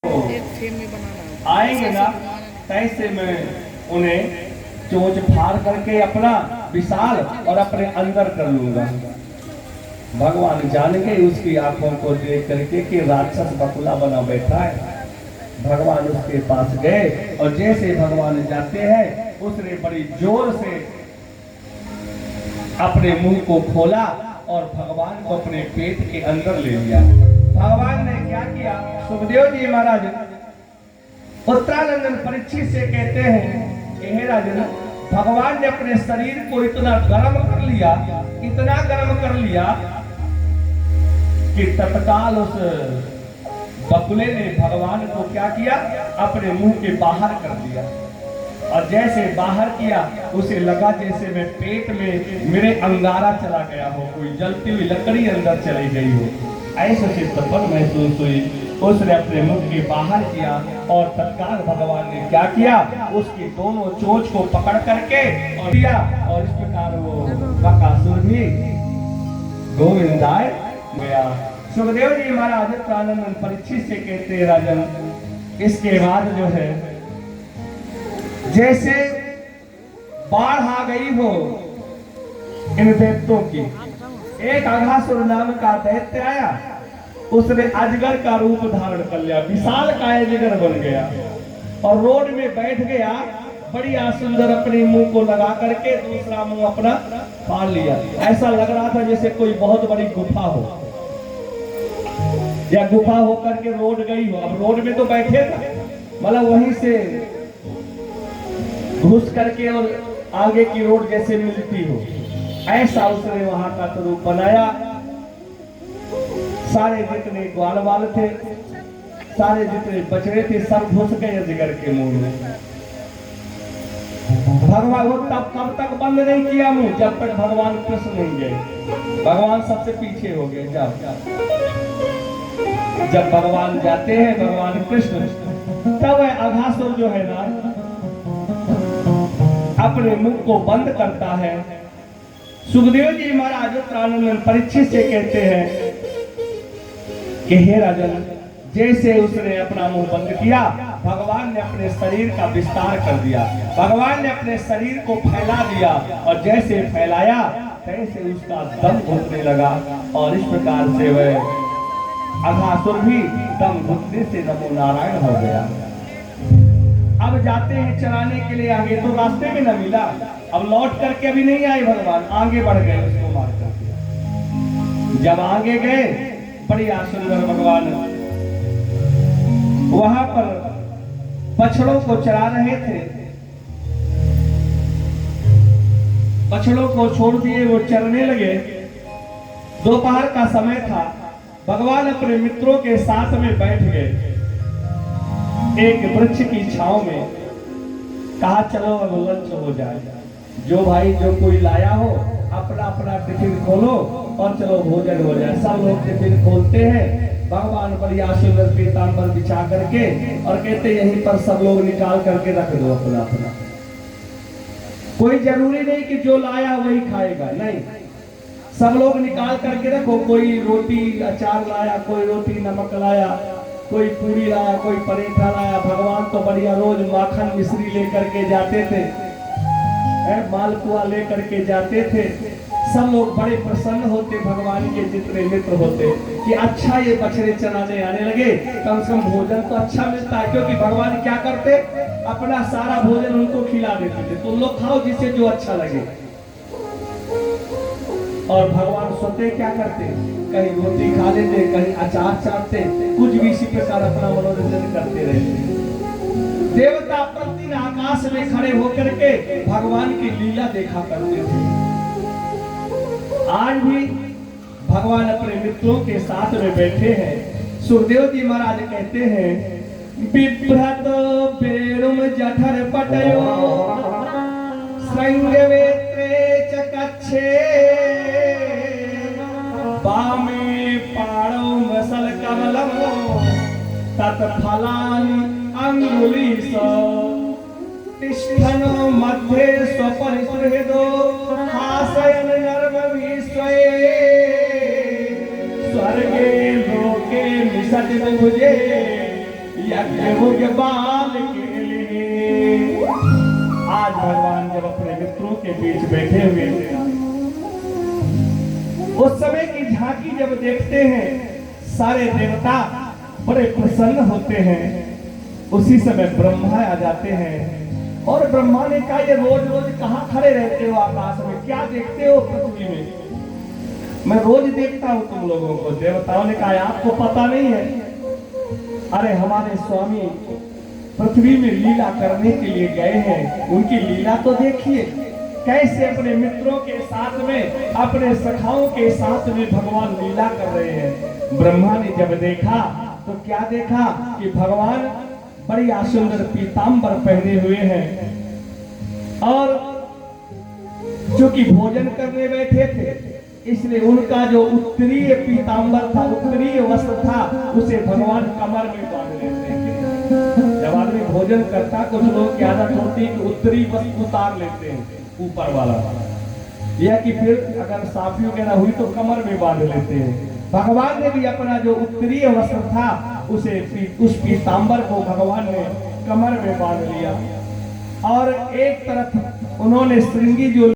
आएंगे ना तैसे मैं उन्हें चोंच फाड़ करके अपना विशाल और अपने अंदर कर लूंगा। भगवान जान गए उसकी आंखों को देख करके कि राक्षस बकुला बना बैठा है। भगवान उसके पास गए और जैसे भगवान जाते हैं उसने बड़ी जोर से अपने मुंह को खोला और भगवान को अपने पेट के अंदर ले लिया। भगवान ने क्या किया? सुखदेव जी महाराज उत्तरानंदन परीक्षित से कहते हैं कि हे राजन, भगवान ने अपने शरीर को इतना गर्म कर लिया, इतना गर्म कर लिया कि तत्काल उस बकुले ने भगवान को क्या किया? अपने मुंह के बाहर कर दिया। और जैसे बाहर किया उसे लगा जैसे मैं पेट में मेरे अंगारा चला गया हो, कोई जलती हुई लकड़ी अंदर चली गई हो, ऐसा चित्तपन महसूस हुई। उसने अपने मुख के बाहर किया और तत्काल भगवान ने क्या किया? उसकी दोनों चोंच को पकड़ करके और दिया और इस प्रकार वो बकासुर भी गोविंदाय गया। सुखदेव जी महाराज उत्तरानंदन परीक्षित से कहते हैं राजन, इसके बाद जो है जैसे बाढ़ आ गई हो इन दैत्यों की, एक अघासुर नाम का दैत्य आया, उसने अजगर का रूप धारण कर लिया, विशाल काय अजगर बन गया और रोड में बैठ गया, बढ़िया सुंदर अपने मुंह को लगा करके दूसरा मुंह अपना फाड़ लिया। ऐसा लग रहा था जैसे कोई बहुत बड़ी गुफा हो या गुफा होकर के रोड गई हो। अब रोड में तो बैठे था, मतलब वहीं से घुस करके और आगे की रोड जैसे मिलती हो, ऐसा उसने वहां का स्वरूप बनाया। सारे जितने ग्वाल वाल थे, सारे जितने बछड़े थे, सब घुस गए अजगर के मुंह में। भगवान वो तब कब तक बंद नहीं किया मुंह, जब तक भगवान कृष्ण नहीं गए। भगवान सबसे पीछे हो गए। जब भगवान जाते हैं, भगवान कृष्ण, तब अघासुर जो है ना अपने मुंह को बंद करता है। सुखदेव जी महाराज उत्तरानंदन परीक्षित से कहते हैं कि हे राजन, जैसे उसने अपना मुंह बंद किया, भगवान ने अपने शरीर का विस्तार कर दिया, भगवान ने अपने शरीर को फैला दिया और जैसे फैलाया तैसे उसका दम घुटने लगा और इस प्रकार से वह अघासुर भी दम घुटने से नमो नारायण हो गया। अब जाते हैं चलाने के लिए आगे, तो रास्ते में न मिला, अब लौट करके अभी नहीं आए भगवान, आगे बढ़ गए उसको मार करके। जब आगे गए, बढ़िया सुंदर भगवान वहां पर बछड़ों को चरा रहे थे, बछड़ों को छोड़ दिए, वो चरने लगे। दोपहर का समय था, भगवान अपने मित्रों के साथ में बैठ गए एक वृक्ष की छांव में। कहा चलो अब लंच हो जाए, जो भाई जो कोई लाया हो अपना अपना टिफिन खोलो और चलो भोजन हो जाए। सब लोग टिफिन खोलते हैं, भगवान बढ़िया सुंदर पीताम्बर बिछा करके और कहते यहीं पर सब लोग निकाल करके रख दो अपना अपना। कोई जरूरी नहीं कि जो लाया वही खाएगा, नहीं, सब लोग निकाल करके रखो। कोई रोटी अचार लाया, कोई रोटी नमक लाया, कोई पूरी लाया, कोई पराठा लाया। भगवान तो बढ़िया रोज माखन मिश्री लेकर के जाते थे, मालपुआ लेकर के जाते थे। सब लोग बड़े प्रसन्न होते भगवान के जितने मित्र होते कि अच्छा ये बछड़े चराने आने लगे, कम से कम भोजन तो अच्छा मिलता है। क्योंकि भगवान क्या करते, अपना सारा भोजन उनको खिला देते थे, तुम लोग खाओ जिसे जो अच्छा लगे। और भगवान स्वतः क्या करते, कहीं रोटी खा लेते, कहीं अचार चाटते, कुछ भी इसी प्रकार अपना मनोरंजन करते रहते। देवता प्रतिदिन आकाश में खड़े होकर के भगवान की लीला देखा करते थे। आज भी भगवान अपने मित्रों के साथ में बैठे हैं। सुखदेव जी महाराज कहते हैं, बिभ्रत बेरुम जठर पटयो संगवेत्रे चकच्छे बामे पाणौ मसल कमलम तत्फलानि अंगुलीस तिष्ठनो मध्ये स्वपरिसृहृदो हासयन नर्म विश्वये स्वर्गे लोके मिसति भुजे या गेहूं के बाल के लिए। आज भगवान जब अपने मित्रों के बीच बैठे हुए थे, उस समय की झांकी जब देखते हैं, सारे देवता बड़े प्रसन्न होते हैं। उसी समय ब्रह्मा आ जाते हैं और ब्रह्मा ने कहा, ये रोज रोज कहाँ खड़े रहते हो आकाश में, क्या देखते हो पृथ्वी में? मैं रोज देखता हूँ तुम लोगों को। देवताओं ने कहा, आपको पता नहीं है, अरे हमारे स्वामी पृथ्वी में लीला करने के लिए गए हैं, उनकी लीला तो देखिए, कैसे अपने मित्रों के साथ में, अपने सखाओं के साथ में भगवान लीला कर रहे हैं। ब्रह्मा ने जब देखा तो क्या देखा कि भगवान बड़ी सुंदर पीतांबर पहने हुए हैं और चूंकि भोजन करने बैठे थे, इसलिए उनका जो उत्तरीय पीतांबर था, उत्तरीय वस्त्र था, उसे भगवान कमर में बांध लेते हैं। जब आदमी भोजन करता, कुछ लोग की आदत होती है कि उत्तरी वस्त्र उतार लेते हैं ऊपर वाला, या कि फिर अगर साफी वगैरह हुई तो कमर में बांध लेते हैं। भगवान ने भी अपना जो उत्तरीय वस्त्र था, उस पीतांबर को भगवान ने कमर में बांध लिया और एक तरफ उन्होंने श्रृंगी जो